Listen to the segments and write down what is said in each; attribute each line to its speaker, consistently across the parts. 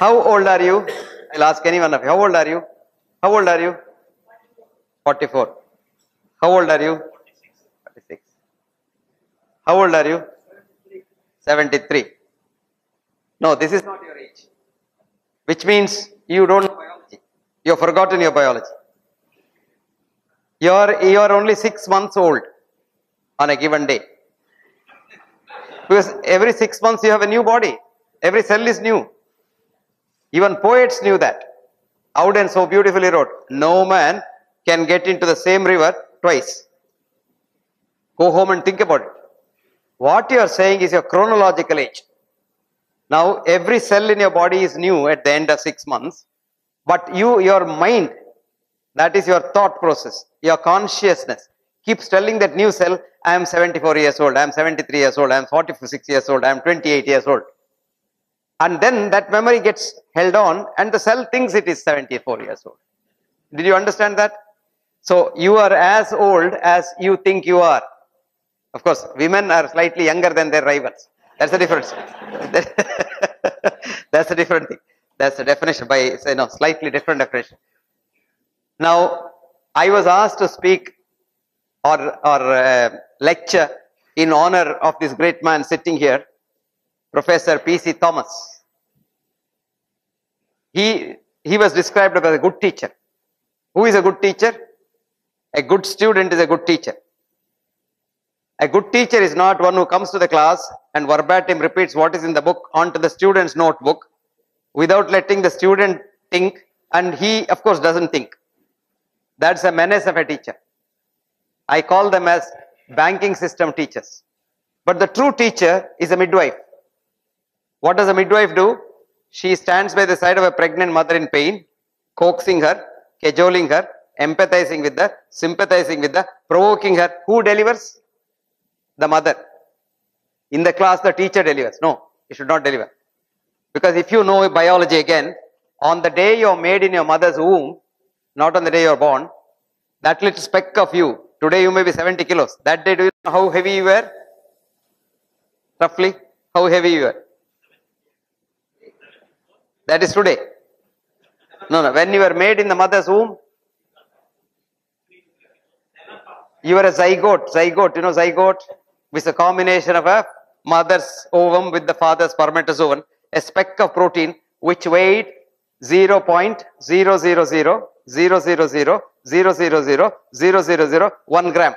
Speaker 1: How old are you? I'll ask any one of you. How old are you? How old are you? 44. How old are you? 46. How old are you? 73. No, this is not your age. Which means you don't know biology. You have forgotten your biology. You are only 6 months old on a given day. Because every 6 months you have a new body. Every cell is new. Even poets knew that. Auden so beautifully wrote, no man can get into the same river twice. Go home and think about it. What you are saying is your chronological age. Now, every cell in your body is new at the end of 6 months. But your mind, that is your thought process, your consciousness, keeps telling that new cell, I am 74 years old, I am 73 years old, I am 46 years old, I am 28 years old. And then that memory gets held on and the cell thinks it is 74 years old. Did you understand that? So you are as old as you think you are. Of course, women are slightly younger than their rivals. That's the difference. That's a different thing. That's the definition by, slightly different definition. Now, I was asked to speak or lecture in honor of this great man sitting here, Professor P.C. Thomas. He was described as a good teacher. Who is a good teacher? A good student is a good teacher. A good teacher is not one who comes to the class and verbatim repeats what is in the book onto the student's notebook without letting the student think, and he, of course, doesn't think. That's a menace of a teacher. I call them as banking system teachers. But the true teacher is a midwife. What does a midwife do? She stands by the side of a pregnant mother in pain, coaxing her, cajoling her, empathizing with her, sympathizing with her, provoking her. Who delivers? The mother. In the class, the teacher delivers. No, you should not deliver. Because if you know biology again, on the day you are made in your mother's womb, not on the day you are born, that little speck of you, today you may be 70 kilos. That day, do you know how heavy you were? Roughly, how heavy you were? That is today. No, when you were made in the mother's womb, you were a zygote. Zygote, you know zygote? Which is a combination of a mother's ovum with the father's spermatozoon, a speck of protein which weighed 0.000000000000001 gram.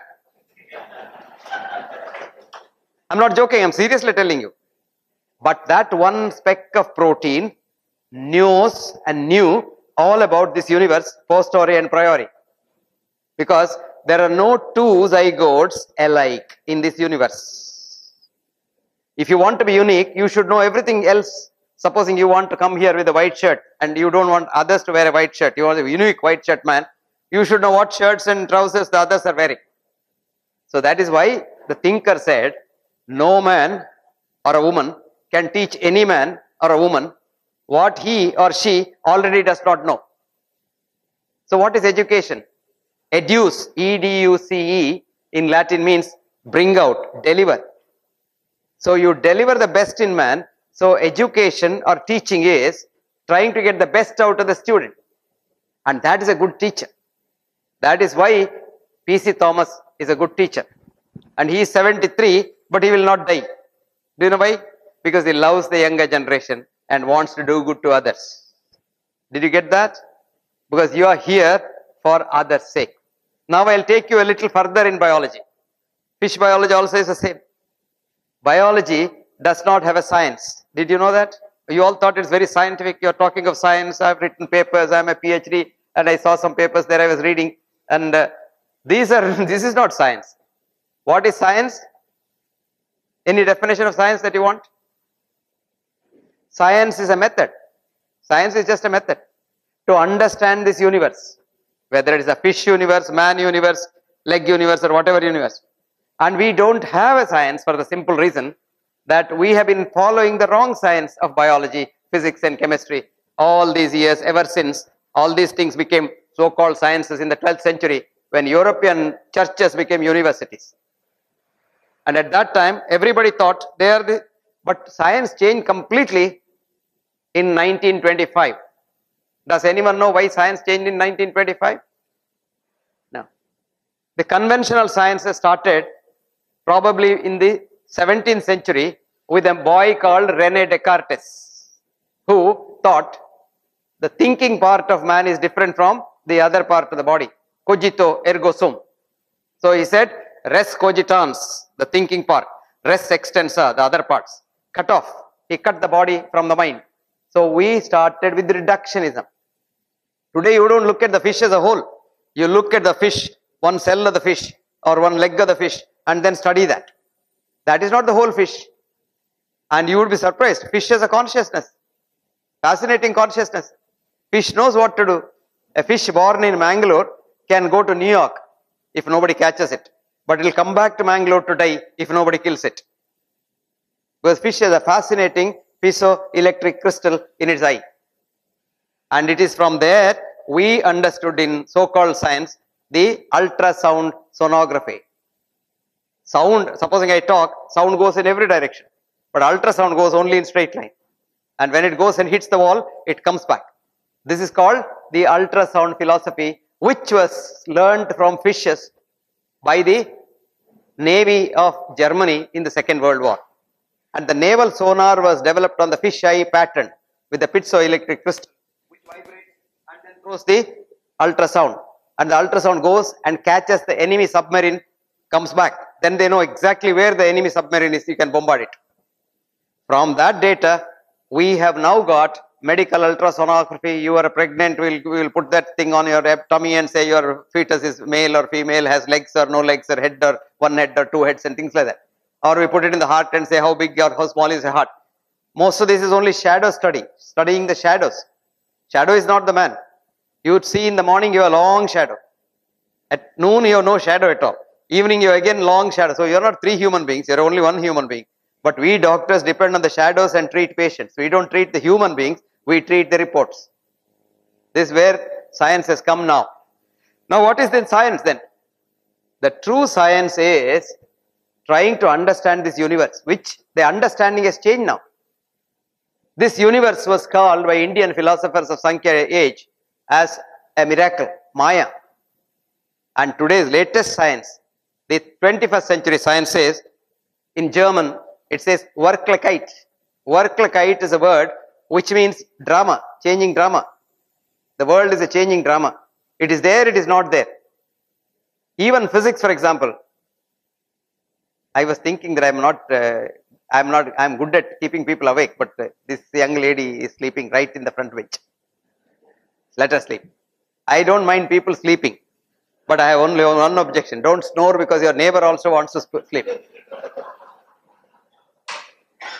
Speaker 1: I'm not joking, I'm seriously telling you. But that one speck of protein knows and knew all about this universe, posteriori and priori. Because there are no two zygotes alike in this universe. If you want to be unique, you should know everything else. Supposing you want to come here with a white shirt and you don't want others to wear a white shirt, you are a unique white shirt man, you should know what shirts and trousers the others are wearing. So that is why the thinker said, no man or a woman can teach any man or a woman what he or she already does not know. So what is education? Educe, E-D-U-C-E, in Latin means bring out, deliver. So you deliver the best in man. So education or teaching is trying to get the best out of the student. And that is a good teacher. That is why P.C. Thomas is a good teacher. And he is 73, but he will not die. Do you know why? Because he loves the younger generation and wants to do good to others. Did you get that? Because you are here for others' sake. Now I'll take you a little further in biology. Fish biology also is the same. Biology does not have a science. Did you know that? You all thought it's very scientific. You're talking of science. I've written papers. I'm a PhD and I saw some papers there I was reading. And this is not science. What is science? Any definition of science that you want? Science is a method. Science is just a method to understand this universe. Whether it is a fish universe, man universe, leg universe or whatever universe. And we don't have a science for the simple reason that we have been following the wrong science of biology, physics and chemistry all these years, ever since all these things became so-called sciences in the 12th century when European churches became universities. And at that time, everybody thought they are but science changed completely in 1925. Does anyone know why science changed in 1925? No. The conventional sciences started probably in the 17th century with a boy called René Descartes, who thought the thinking part of man is different from the other part of the body. Cogito ergo sum. So he said, res cogitans, the thinking part, res extensa, the other parts. Cut off. He cut the body from the mind. So we started with reductionism. Today you don't look at the fish as a whole. You look at the fish, one cell of the fish or one leg of the fish, and then study that. That is not the whole fish. And you would be surprised. Fish has a consciousness. Fascinating consciousness. Fish knows what to do. A fish born in Mangalore can go to New York if nobody catches it. But it will come back to Mangalore to die if nobody kills it. Because fish has a fascinating piezoelectric crystal in its eye. And it is from there we understood in so-called science the ultrasound sonography. Sound, supposing I talk, sound goes in every direction. But ultrasound goes only in straight line. And when it goes and hits the wall, it comes back. This is called the ultrasound philosophy, which was learned from fishes by the Navy of Germany in the Second World War. And the naval sonar was developed on the fish eye pattern with the piezoelectric crystal, which vibrates and then throws the ultrasound. And the ultrasound goes and catches the enemy submarine, comes back. Then they know exactly where the enemy submarine is, you can bombard it. From that data, we have now got medical ultrasonography. You are pregnant, we will put that thing on your tummy and say your fetus is male or female, has legs or no legs, or head or one head or two heads and things like that. Or we put it in the heart and say how big or how small is the heart. Most of this is only shadow study, studying the shadows. Shadow is not the man. You would see in the morning you have a long shadow. At noon you have no shadow at all. Evening you have again long shadow. So you are not three human beings, you are only one human being. But we doctors depend on the shadows and treat patients. We don't treat the human beings, we treat the reports. This is where science has come now. Now what is then science then? The true science is trying to understand this universe, which the understanding has changed now. This universe was called by Indian philosophers of Sankhya age as a miracle, Maya. And today's latest science, the 21st century science says, in German, it says Wirklichkeit. Wirklichkeit is a word which means drama, changing drama. The world is a changing drama. It is there, it is not there. Even physics, for example. I was thinking that I'm good at keeping people awake, but this young lady is sleeping right in the front bench. Let her sleep. I don't mind people sleeping, but I have only one objection. Don't snore because your neighbor also wants to sleep.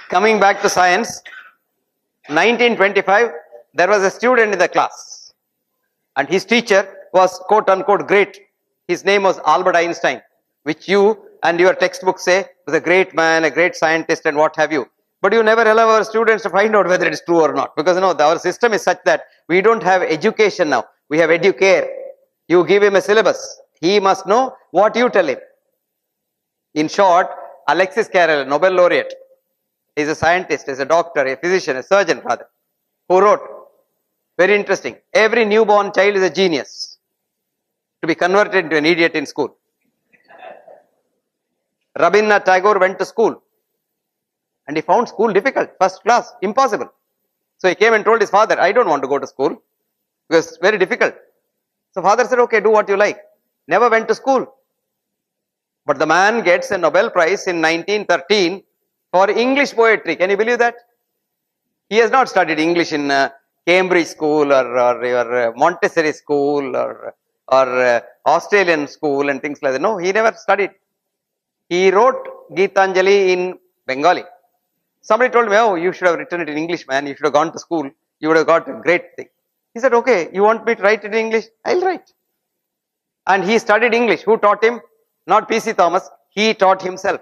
Speaker 1: Coming back to science, 1925, there was a student in the class and his teacher was quote unquote great. His name was Albert Einstein, which you and your textbooks say was a great man, a great scientist and what have you. But you never allow our students to find out whether it is true or not, because our system is such that we don't have education now. We have educare. You give him a syllabus. He must know what you tell him. In short, Alexis Carrel, Nobel laureate, is a scientist, is a doctor, a physician, a surgeon rather, who wrote, very interesting, every newborn child is a genius to be converted into an idiot in school. Rabindranath Tagore went to school and he found school difficult, first class, impossible. So he came and told his father, I don't want to go to school because it's very difficult. So father said, okay, do what you like. Never went to school. But the man gets a Nobel Prize in 1913 for English poetry. Can you believe that? He has not studied English in Cambridge school or your Montessori school or Australian school and things like that. No, he never studied. He wrote Gitanjali in Bengali. Somebody told me, oh, you should have written it in English, man. You should have gone to school. You would have got a great thing. He said, okay, you want me to write it in English? I'll write. And he studied English. Who taught him? Not P.C. Thomas. He taught himself.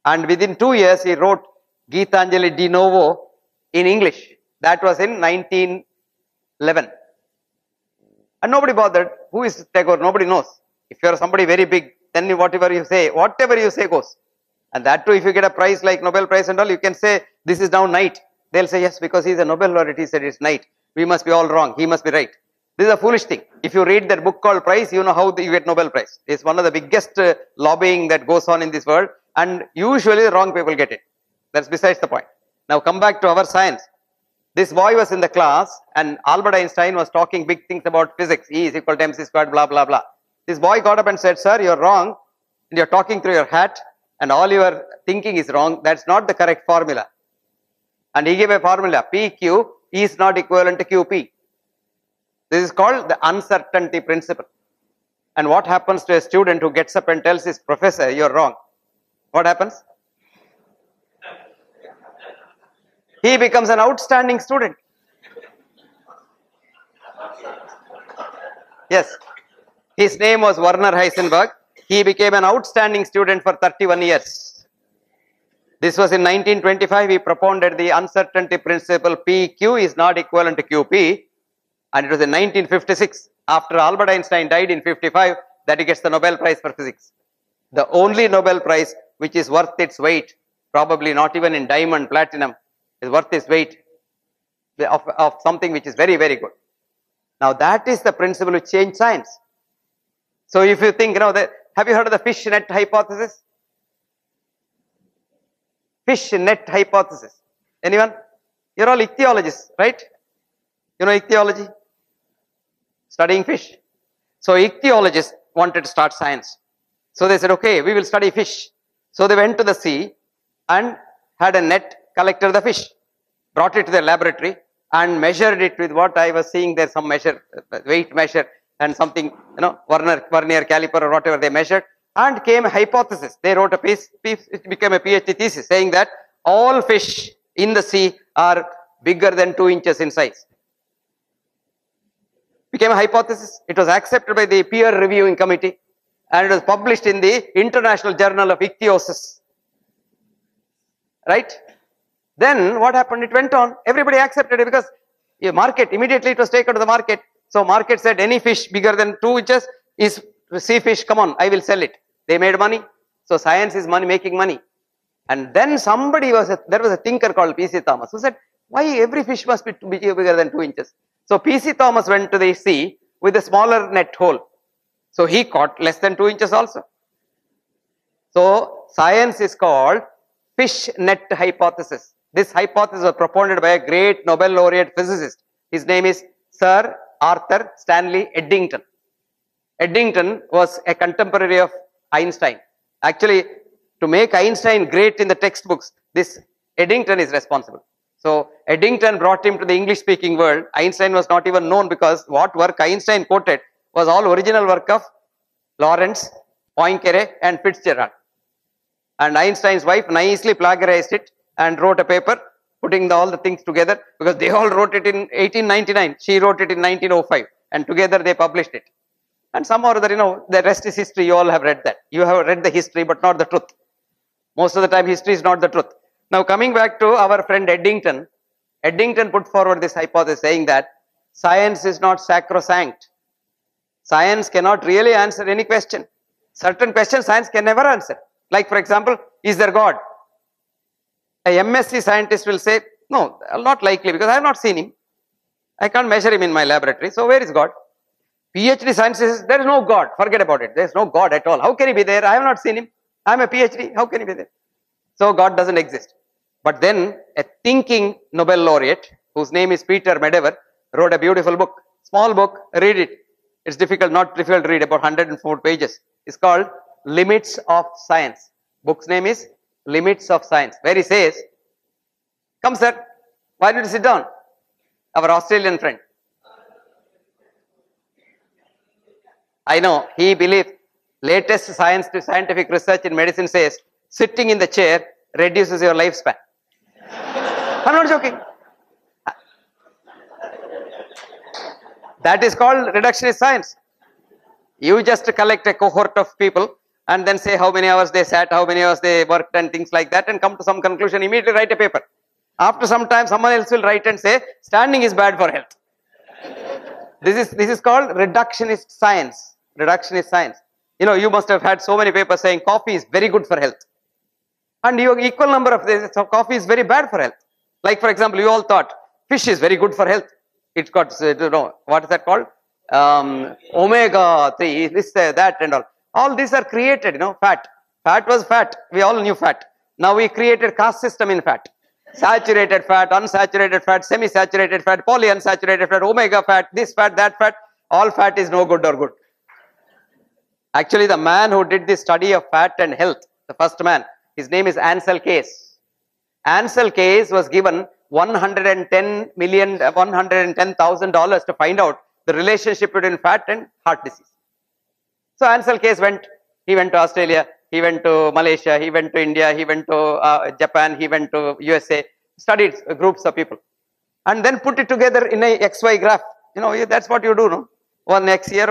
Speaker 1: And within 2 years, he wrote Gitanjali de novo in English. That was in 1911. And nobody bothered. Who is Tagore? Nobody knows. If you are somebody very big, then whatever you say goes. And that too, if you get a prize like Nobel Prize and all, you can say, this is now night. They'll say, yes, because he's a Nobel laureate, he said it's night. We must be all wrong. He must be right. This is a foolish thing. If you read that book called Prize, you know how you get Nobel Prize. It's one of the biggest lobbying that goes on in this world, and usually the wrong people get it. That's besides the point. Now come back to our science. This boy was in the class and Albert Einstein was talking big things about physics. E is equal to mc squared, blah, blah, blah. This boy got up and said, sir, you're wrong. And you're talking through your hat and all your thinking is wrong. That's not the correct formula. And he gave a formula. PQ is not equivalent to QP. This is called the uncertainty principle. And what happens to a student who gets up and tells his professor, you're wrong? What happens? He becomes an outstanding student. Yes. His name was Werner Heisenberg. He became an outstanding student for 31 years. This was in 1925. He propounded the uncertainty principle. PQ is not equivalent to QP. And it was in 1956, after Albert Einstein died in 55, that he gets the Nobel Prize for physics. The only Nobel Prize which is worth its weight, probably not even in diamond, platinum, is worth its weight of something which is very, very good. Now that is the principle which changed science. So if you think, have you heard of the fish net hypothesis? Fish net hypothesis. Anyone? You're all ichthyologists, right? You know ichthyology? Studying fish. So ichthyologists wanted to start science. So they said, okay, we will study fish. So they went to the sea and had a net, collected the fish, brought it to their laboratory and measured it with what I was seeing there, some measure, weight measure and something, vernier caliper or whatever they measured, and came a hypothesis. They wrote a piece, it became a PhD thesis saying that all fish in the sea are bigger than 2 inches in size. Became a hypothesis. It was accepted by the peer reviewing committee and it was published in the International Journal of Ichthyosis. Right? Then what happened? It went on. Everybody accepted it because market, immediately it was taken to the market. So market said any fish bigger than 2 inches is sea fish. Come on, I will sell it. They made money. So science is money, making money. And then there was a thinker called P.C. Thomas who said, why every fish must be bigger than 2 inches? So P.C. Thomas went to the sea with a smaller net hole. So he caught less than 2 inches also. So science is called fish net hypothesis. This hypothesis was propounded by a great Nobel laureate physicist. His name is Sir Arthur Stanley Eddington. Eddington was a contemporary of Einstein. Actually, to make Einstein great in the textbooks, this Eddington is responsible. So Eddington brought him to the English speaking world. Einstein was not even known because what work Einstein quoted was all original work of Lorentz, Poincaré and Fitzgerald. And Einstein's wife nicely plagiarized it and wrote a paper putting all the things together because they all wrote it in 1899. She wrote it in 1905 and together they published it. And somehow or other, the rest is history. You all have read that. You have read the history but not the truth. Most of the time history is not the truth. Now coming back to our friend Eddington, Eddington put forward this hypothesis saying that science is not sacrosanct. Science cannot really answer any question. Certain questions science can never answer. Like for example, is there God? A MSc scientist will say, no, not likely because I have not seen him. I can't measure him in my laboratory. So where is God? PhD scientist says, there is no God. Forget about it. There is no God at all. How can he be there? I have not seen him. I am a PhD. How can he be there? So God doesn't exist. But then a thinking Nobel laureate, whose name is Peter Medawar, wrote a beautiful book. Small book, read it. It's not difficult to read, about 104 pages. It's called Limits of Science. Book's name is Limits of Science, where he says, come sir, why don't you sit down? Our Australian friend. I know, he believes latest scientific research in medicine says sitting in the chair reduces your lifespan. I'm not joking. That is called reductionist science. You just collect a cohort of people and then say how many hours they sat, how many hours they worked and things like that and come to some conclusion, immediately write a paper. After some time someone else will write and say standing is bad for health. This is called reductionist science. Reductionist science. You must have had so many papers saying coffee is very good for health. And your equal number of days of coffee is very bad for health. Like for example, you all thought fish is very good for health. It's got, what is that called? Omega 3, this, that and all. All these are created, fat. Fat was fat. We all knew fat. Now we created caste system in fat. Saturated fat, unsaturated fat, semi-saturated fat, polyunsaturated fat, omega fat, this fat, that fat. All fat is no good or good. Actually, the man who did this study of fat and health, the first man, his name is Ansel Keys. Ansel Keys was given $110,000 to find out the relationship between fat and heart disease. So Ansel Keys went to Australia, he went to Malaysia, he went to India, he went to Japan, he went to USA, studied groups of people, and then put it together in a XY graph. That's what you do, no? One X here,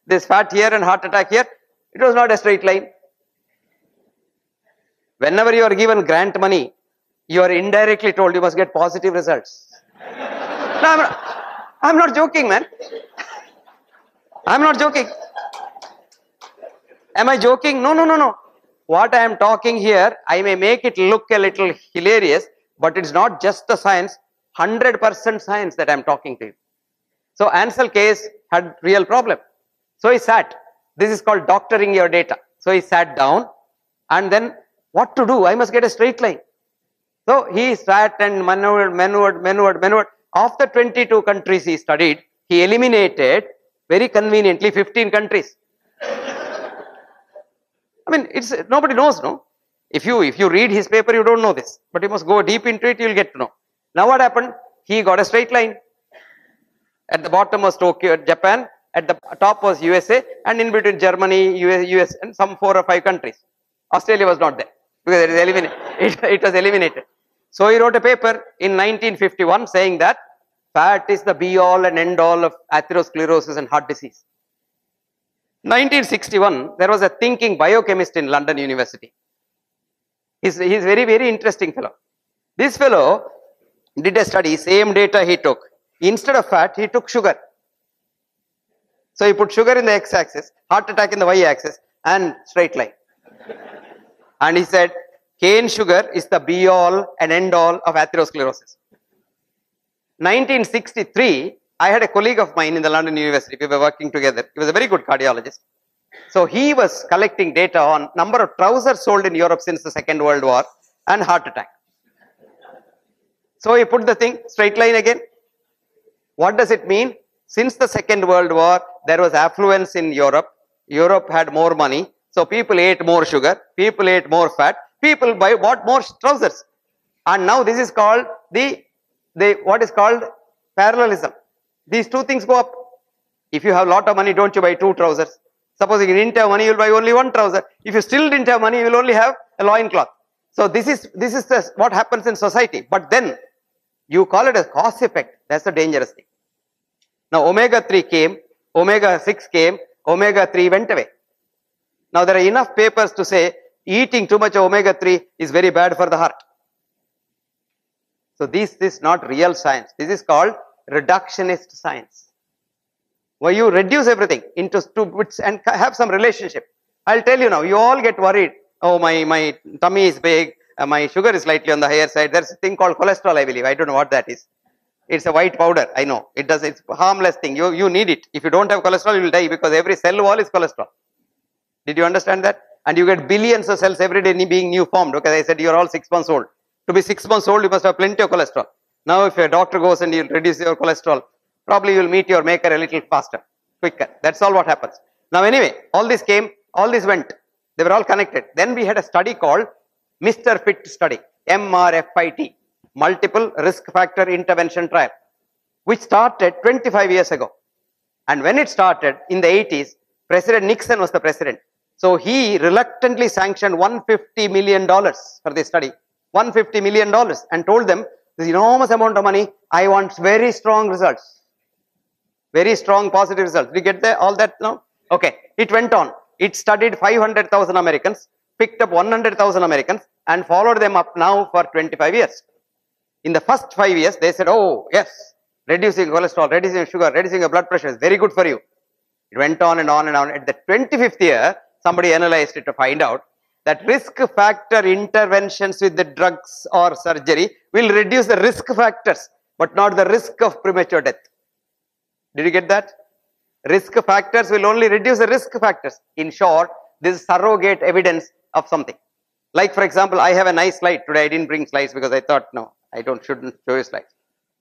Speaker 1: this fat here and heart attack here. It was not a straight line. Whenever you are given grant money, you are indirectly told you must get positive results. No, I'm not joking, man. I'm not joking. Am I joking? No. What I am talking here, I may make it look a little hilarious, but it's not just the science, 100% science that I am talking to you. So Ansel Keys had real problem. So he sat. This is called doctoring your data. So he sat down and then what to do? I must get a straight line. So he sat and maneuvered. Of the 22 countries he studied, he eliminated very conveniently 15 countries. I mean, nobody knows, no? If you read his paper, you don't know this, but you must go deep into it, you'll get to know. Now what happened? He got a straight line. At the bottom was Tokyo, Japan, at the top was USA, and in between Germany, US, and some 4 or 5 countries. Australia was not there because it was eliminated. So he wrote a paper in 1951 saying that fat is the be all and end all of atherosclerosis and heart disease. 1961, there was a thinking biochemist in London University. He's very, very interesting fellow. This fellow did a study, same data he took. Instead of fat, he took sugar. So he put sugar in the x-axis, heart attack in the y-axis, and straight line. And he said, cane sugar is the be all and end all of atherosclerosis. 1963, I had a colleague of mine in the London University. We were working together. He was a very good cardiologist. So he was collecting data on number of trousers sold in Europe since the Second World War and heart attack. So he put the thing straight line again. What does it mean? Since the Second World War, there was affluence in Europe. Europe had more money. So people ate more sugar. People ate more fat. People bought more trousers. And now this is called what is called parallelism. These two things go up. If you have a lot of money, don't you buy 2 trousers? Suppose you didn't have money, you will buy only 1 trouser. If you still didn't have money, you will only have a loincloth. So this is what happens in society. But then you call it a cause effect. That's the dangerous thing. Now omega 3 came, omega 6 came, omega 3 went away. Now there are enough papers to say eating too much omega 3 is very bad for the heart. So this is not real science. This is called reductionist science, where you reduce everything into 2 bits and have some relationship. I'll tell you now, you all get worried. Oh, my tummy is big, my sugar is slightly on the higher side. There's a thing called cholesterol, I believe. I don't know what that is. It's a white powder, I know. It's a harmless thing. You need it. If you don't have cholesterol, you will die because every cell wall is cholesterol. Did you understand that? And you get billions of cells every day being new formed. Okay, I said you're all 6 months old. To be 6 months old, you must have plenty of cholesterol. Now, if a doctor goes and you'll reduce your cholesterol, probably you'll meet your maker a little faster, quicker. That's all what happens. Now, anyway, all this came, all this went. They were all connected. Then we had a study called Mr. Fit study, MRFIT, Multiple Risk Factor Intervention Trial, which started 25 years ago. And when it started in the 80s, President Nixon was the president. So he reluctantly sanctioned $150 million for this study, $150 million, and told them, this enormous amount of money, I want very strong results. Very strong positive results. Did you get there? All that now? Okay. It went on. It studied 500,000 Americans, picked up 100,000 Americans, and followed them up now for 25 years. In the first 5 years, they said, oh, yes, reducing cholesterol, reducing sugar, reducing your blood pressure is very good for you. It went on and on and on. At the 25th year, somebody analyzed it to find out that risk factor interventions with the drugs or surgery will reduce the risk factors, but not the risk of premature death. Did you get that? Risk factors will only reduce the risk factors. In short, this is surrogate evidence of something. Like for example, I have a nice slide. Today I didn't bring slides because I thought, no, shouldn't show you slides.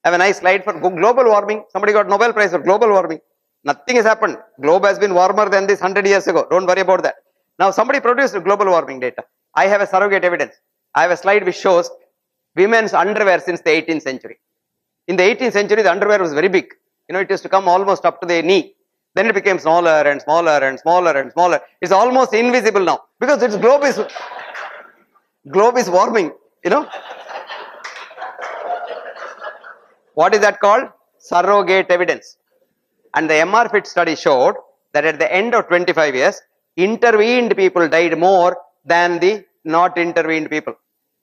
Speaker 1: I have a nice slide for global warming. Somebody got Nobel Prize for global warming. Nothing has happened. Globe has been warmer than this 100 years ago. Don't worry about that. Now somebody produced global warming data. I have a surrogate evidence. I have a slide which shows women's underwear since the 18th century. In the 18th century, the underwear was very big. It used to come almost up to the knee. Then it became smaller and smaller and smaller and smaller. It's almost invisible now because its globe is warming. What is that called? Surrogate evidence. And the MR-FIT study showed that at the end of 25 years, intervened people died more than the not intervened people.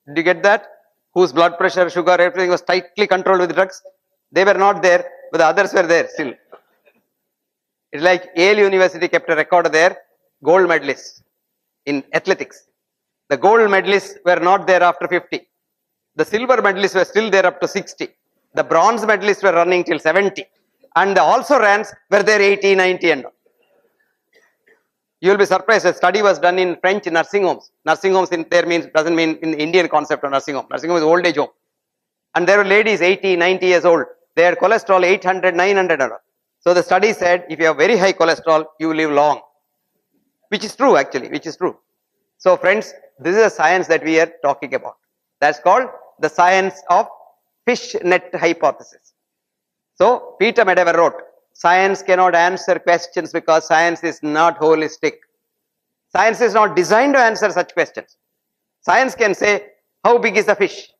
Speaker 1: Did you get that? Whose blood pressure, sugar, everything was tightly controlled with drugs. They were not there, but the others were there still. It's like Yale University kept a record of their gold medalists in athletics. The gold medalists were not there after 50. The silver medalists were still there up to 60. The bronze medalists were running till 70. And the also rans were there 80, 90 and all. You will be surprised. A study was done in French nursing homes. Nursing homes doesn't mean in the Indian concept of nursing home. Nursing home is old age home. And there were ladies 80, 90 years old. They had cholesterol 800, 900 and all. So the study said, if you have very high cholesterol, you live long. Which is true actually, which is true. So friends, this is a science that we are talking about. That's called the science of fish net hypothesis. So Peter Medawar wrote, science cannot answer questions because science is not holistic. Science is not designed to answer such questions. Science can say, how big is the fish?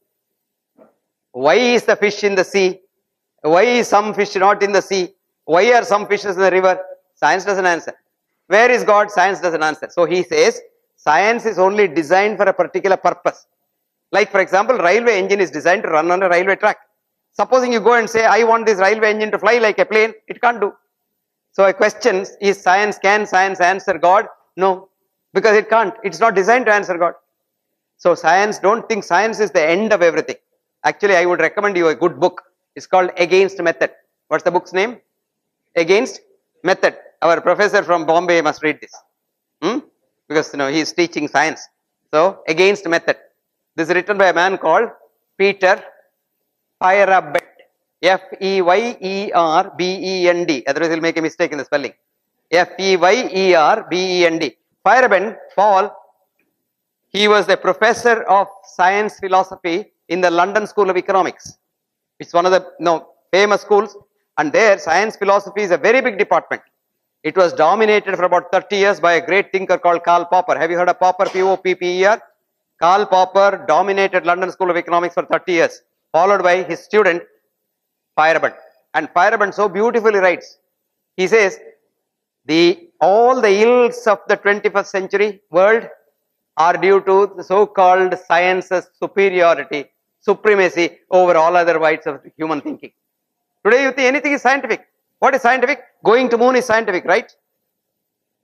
Speaker 1: Why is the fish in the sea? Why is some fish not in the sea? Why are some fishes in the river? Science doesn't answer. Where is God? Science doesn't answer. So he says, science is only designed for a particular purpose. Like for example, railway engine is designed to run on a railway track. Supposing you go and say, I want this railway engine to fly like a plane, it can't do. So a question is, can science answer God? No, because it can't. It's not designed to answer God. So don't think science is the end of everything. Actually, I would recommend you a good book. It's called Against Method. What's the book's name? Against Method. Our professor from Bombay must read this. Because he is teaching science. So, Against Method. This is written by a man called Peter Feyerabend. F-E-Y-E-R-B-E-N-D. Otherwise, he'll make a mistake in the spelling. F-E-Y-E-R-B-E-N-D. Feyerabend, Paul, he was a professor of science philosophy in the London School of Economics. It's one of the famous schools. And there, science philosophy is a very big department. It was dominated for about 30 years by a great thinker called Karl Popper. Have you heard of Popper? P-O-P-P-E-R? Karl Popper dominated London School of Economics for 30 years, followed by his student, Feyerabend. And Feyerabend so beautifully writes. He says, all the ills of the 21st century world are due to the so-called science's superiority, supremacy over all other rights of human thinking. Today you think anything is scientific. What is scientific? Going to moon is scientific, right?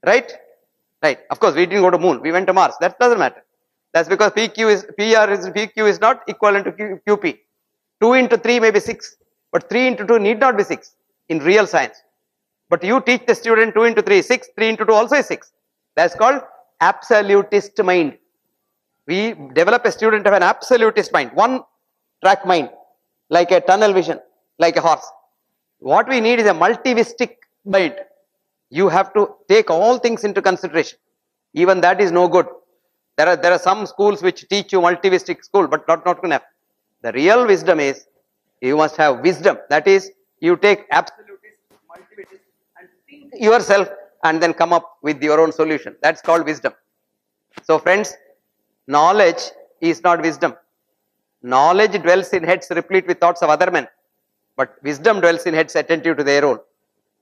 Speaker 1: Right? Right. Of course, we didn't go to moon. We went to Mars. That doesn't matter. That's because PQ is not equivalent to QP. 2 into 3 may be 6. But 3 into 2 need not be 6 in real science. But you teach the student 2 into 3 is 6. 3 into 2 also is 6. That's called absolutist mind. We develop a student of an absolutist mind. One track mind. Like a tunnel vision. Like a horse. What we need is a multivistic mind. You have to take all things into consideration. Even that is no good. There are some schools which teach you multivistic school, but not enough. The real wisdom is, you must have wisdom. That is, you take absolutist, multivistic and think yourself and then come up with your own solution. That's called wisdom. So friends, knowledge is not wisdom. Knowledge dwells in heads replete with thoughts of other men. But wisdom dwells in heads attentive to their own.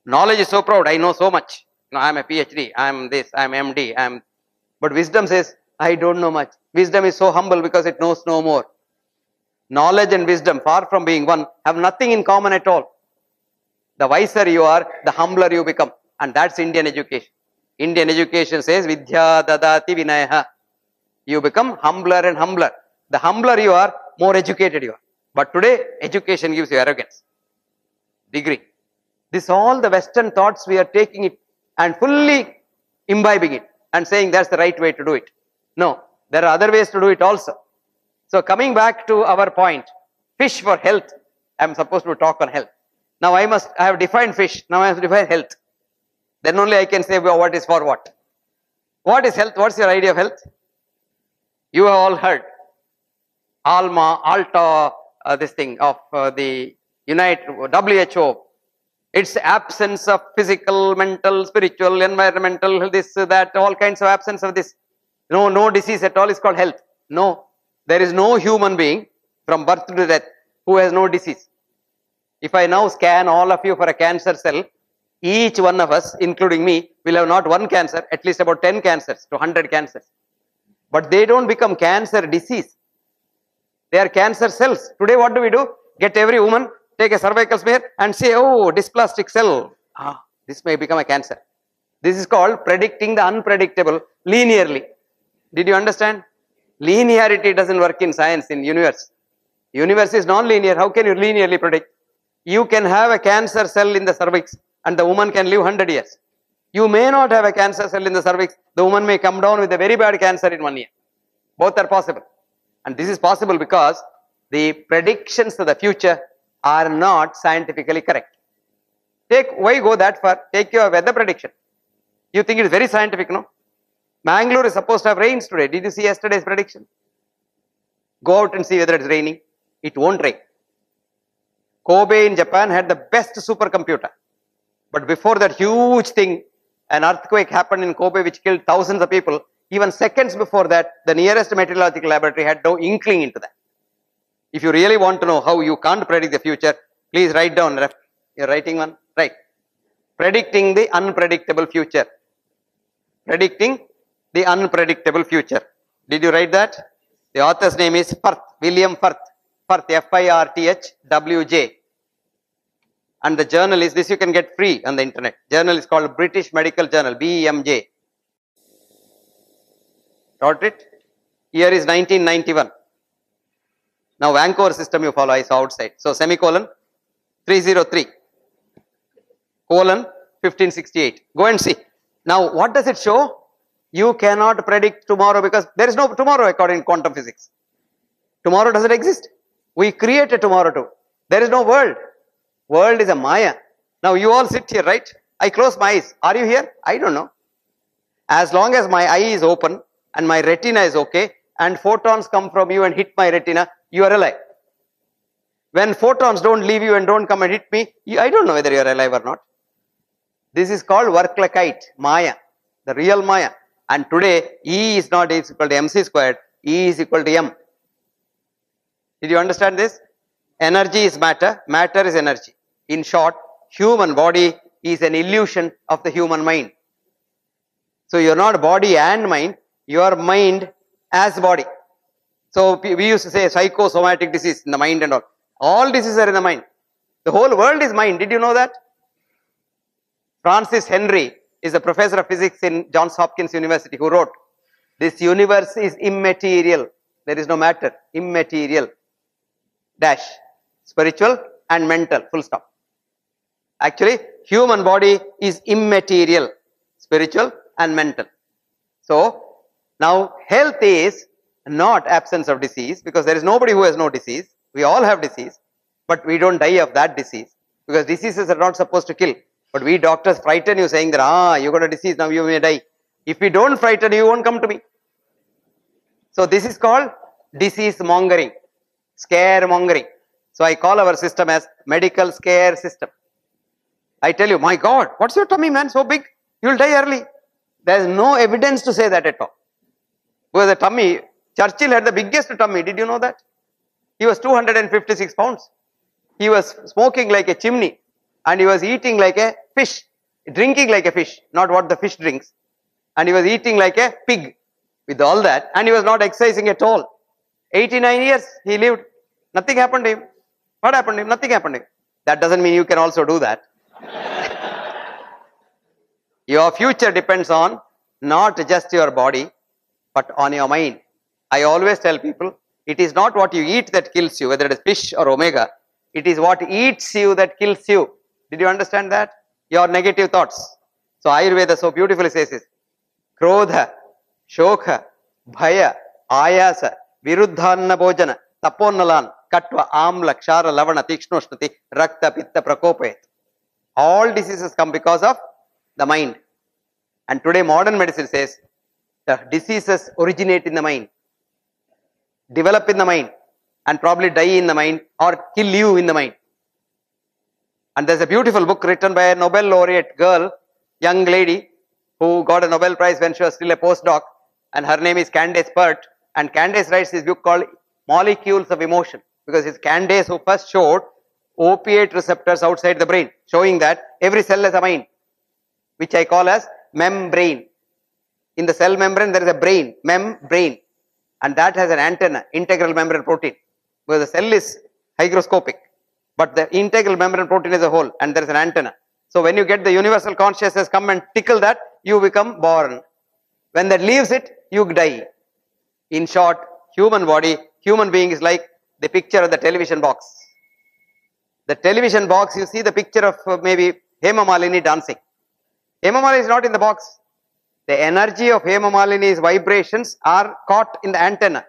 Speaker 1: Knowledge is so proud, I know so much. I am a PhD, I am this, I am MD, But wisdom says, I don't know much. Wisdom is so humble because it knows no more. Knowledge and wisdom, far from being one, have nothing in common at all. The wiser you are, the humbler you become. And that's Indian education. Indian education says, Vidya dadati vinayaha. You become humbler and humbler. The humbler you are, more educated you are. But today, education gives you arrogance. Degree. This all the Western thoughts, we are taking it and fully imbibing it and saying that's the right way to do it. No, there are other ways to do it also. So coming back to our point, fish for health. I am supposed to talk on health. Now I have defined fish. Now I have to define health. Then only I can say what is for what. What is health? What's your idea of health? You have all heard. Alta, this thing of the WHO. It's absence of physical, mental, spiritual, environmental, this, that, all kinds of absence of this. No disease at all is called health. No, there is no human being from birth to death who has no disease. If I now scan all of you for a cancer cell, each one of us, including me, will have not one cancer, at least about 10 cancers to 100 cancers. But they don't become cancer disease. They are cancer cells. Today what do? Get every woman, take a cervical smear and say, oh, dysplastic cell. This may become a cancer. This is called predicting the unpredictable linearly. Did you understand? Linearity doesn't work in science, in universe. Universe is non-linear. How can you linearly predict? You can have a cancer cell in the cervix and the woman can live 100 years. You may not have a cancer cell in the cervix. The woman may come down with a very bad cancer in 1 year. Both are possible. And this is possible because the predictions of the future are not scientifically correct. Why go that far? Take your weather prediction. You think it is very scientific, no? Mangalore is supposed to have rains today. Did you see yesterday's prediction? Go out and see whether it's raining. It won't rain. Kobe in Japan had the best supercomputer. But before that huge thing, an earthquake happened in Kobe which killed thousands of people. Even seconds before that, the nearest meteorological laboratory had no inkling into that. If you really want to know how you can't predict the future, please write down. You're writing one? Right. Predicting the unpredictable future. Predicting the unpredictable future. Did you write that? The author's name is Firth, William Firth. Firth, F-I-R-T-H-W-J. And the journal is, this you can get free on the internet. Journal is called British Medical Journal, BMJ. Got it? Year is 1991. Now Vancouver system you follow, I saw outside. So semicolon 303 colon 1568. Go and see. Now what does it show? You cannot predict tomorrow because there is no tomorrow according to quantum physics. Tomorrow doesn't exist. We create a tomorrow too. There is no world. World is a Maya. Now you all sit here, right? I close my eyes. Are you here? I don't know. As long as my eye is open and my retina is okay and photons come from you and hit my retina, you are alive. When photons don't leave you and don't come and hit me, I don't know whether you are alive or not. This is called work like kite, Maya, the real Maya. And today, E is not equal to mc squared, E is equal to m. Did you understand this? Energy is matter, matter is energy. In short, human body is an illusion of the human mind. So you are not body and mind, you are mind as body. So we used to say psychosomatic disease in the mind and all. All diseases are in the mind. The whole world is mind. Did you know that? Francis Henry is a professor of physics in Johns Hopkins University who wrote, this universe is immaterial. There is no matter. Immaterial. Dash. Spiritual and mental. Full stop. Actually, human body is immaterial. Spiritual and mental. So, now health is not absence of disease because there is nobody who has no disease. We all have disease, but we don't die of that disease because diseases are not supposed to kill. But we doctors frighten you saying that, you got a disease, now you may die. If we don't frighten you, you won't come to me. So this is called disease mongering, scare mongering. So I call our system as medical scare system. I tell you, my God, what's your tummy, man, so big? You will die early. There is no evidence to say that at all. Because the tummy, Churchill had the biggest tummy, did you know that? He was 256 pounds. He was smoking like a chimney and he was eating like a fish, drinking like a fish, not what the fish drinks. And he was eating like a pig with all that and he was not exercising at all. 89 years he lived. Nothing happened to him. What happened to him? Nothing happened to him. That doesn't mean you can also do that. Your future depends on not just your body, but on your mind. I always tell people, it is not what you eat that kills you, whether it is fish or omega. It is what eats you that kills you. Did you understand that? Your negative thoughts. So Ayurveda so beautifully says this. Krodha, Shokha, Bhaya, Ayasa, Viruddhanna Bhojana, Taponalan, Katva, Amla, Kshara, Lavana, Tikshnoshnati, Rakta, Pitta, Prakopayat. All diseases come because of the mind. And today modern medicine says the diseases originate in the mind, develop in the mind, and probably die in the mind or kill you in the mind. And there's a beautiful book written by a Nobel laureate girl, young lady, who got a Nobel Prize when she was still a postdoc, and her name is Candace Pert. And Candace writes this book called Molecules of Emotion, because it's Candace who first showed opiate receptors outside the brain, showing that every cell has a mind, which I call as membrane. In the cell membrane, there is a brain, membrane, and that has an antenna, integral membrane protein, because the cell is hygroscopic, but the integral membrane protein is a whole, and there is an antenna. So when you get the universal consciousness come and tickle that, you become born. When that leaves it, you die. In short, human body, human being is like the picture of the television box. The television box, you see the picture of maybe Hema Malini dancing. Hema Malini is not in the box. The energy of Hema Malini's vibrations are caught in the antenna.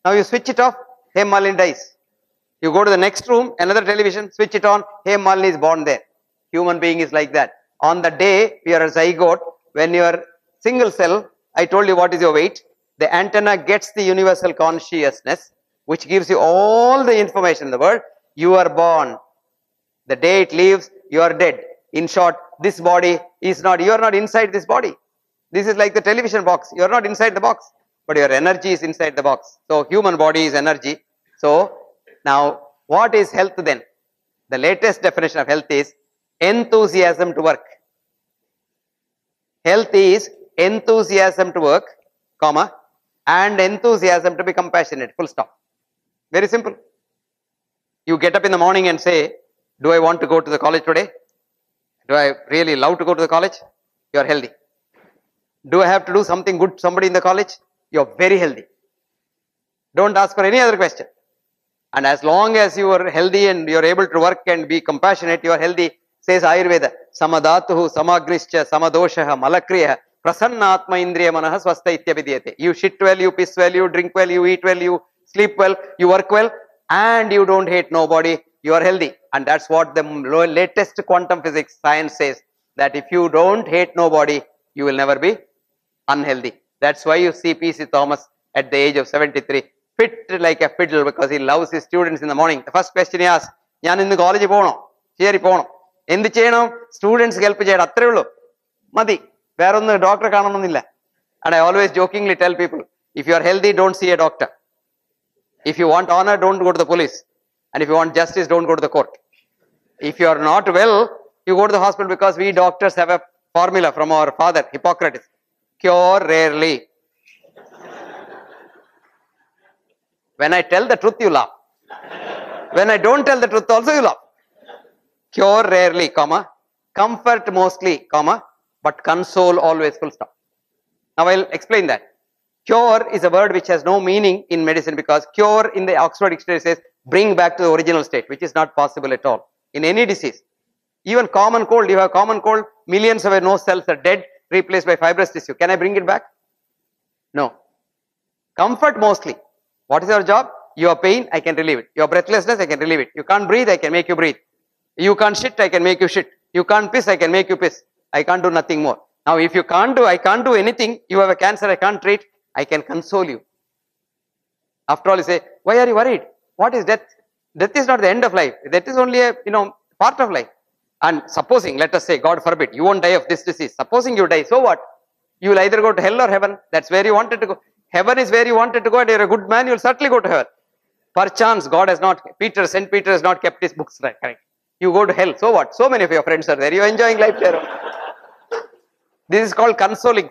Speaker 1: Now you switch it off, Hema Malini dies. You go to the next room, another television, switch it on, Hema Malini is born there. Human being is like that. On the day you are a zygote, when you are single cell, I told you what is your weight. The antenna gets the universal consciousness, which gives you all the information in the world. You are born. The day it leaves, you are dead. In short, this body is not, you are not inside this body. This is like the television box. You are not inside the box, but your energy is inside the box. So human body is energy. So now what is health then? The latest definition of health is enthusiasm to work. Health is enthusiasm to work, comma, and enthusiasm to be compassionate, full stop. Very simple. You get up in the morning and say, do I want to go to the college today? Do I really love to go to the college? You are healthy. Do I have to do something good to somebody in the college? You are very healthy. Don't ask for any other question. And as long as you are healthy and you are able to work and be compassionate, you are healthy. Says Ayurveda, samadatuhu, samagnischa, samadoshaha, malakriya, prasannatma indriya manaha swastha ityavidiyate. You shit well, you piss well, you drink well, you eat well, you sleep well, you work well, and you don't hate nobody. You are healthy. And that's what the latest quantum physics science says, that if you don't hate nobody, you will never be unhealthy. That's why you see P.C. Thomas at the age of 73, fit like a fiddle, because he loves his students in the morning. The first question he asks, "Yan in the college pono, cheeri pono. Endu cheyano? Students help cheyadu athre ullu. Madi, veronu doctor kaananonnilla." And I always jokingly tell people, if you are healthy, don't see a doctor. If you want honor, don't go to the police. And if you want justice, don't go to the court. If you are not well, you go to the hospital, because we doctors have a formula from our father, Hippocrates. Cure rarely. When I tell the truth, you laugh. When I don't tell the truth also, you laugh. Cure rarely, comma, comfort mostly, comma, but console always, full stop. Now I'll explain that. Cure is a word which has no meaning in medicine, because cure in the Oxford Dictionary says bring back to the original state, which is not possible at all in any disease. Even common cold, you have common cold, millions of nose cells are dead, replaced by fibrous tissue. Can I bring it back? No. Comfort mostly. What is your job? Your pain, I can relieve it. Your breathlessness, I can relieve it. You can't breathe, I can make you breathe. You can't shit, I can make you shit. You can't piss, I can make you piss. I can't do nothing more. Now if you can't do, I can't do anything, you have a cancer, I can't treat, I can console you. After all, you say, why are you worried? What is death? Death is not the end of life. Death is only a part of life. And supposing, let us say, God forbid, you won't die of this disease. Supposing you die, so what? You will either go to hell or heaven. That's where you wanted to go. Heaven is where you wanted to go, and you're a good man, you'll certainly go to heaven. Perchance, God has not, St. Peter has not kept his books right, correct. You go to hell, so what? So many of your friends are there. You're enjoying life there. This is called consoling.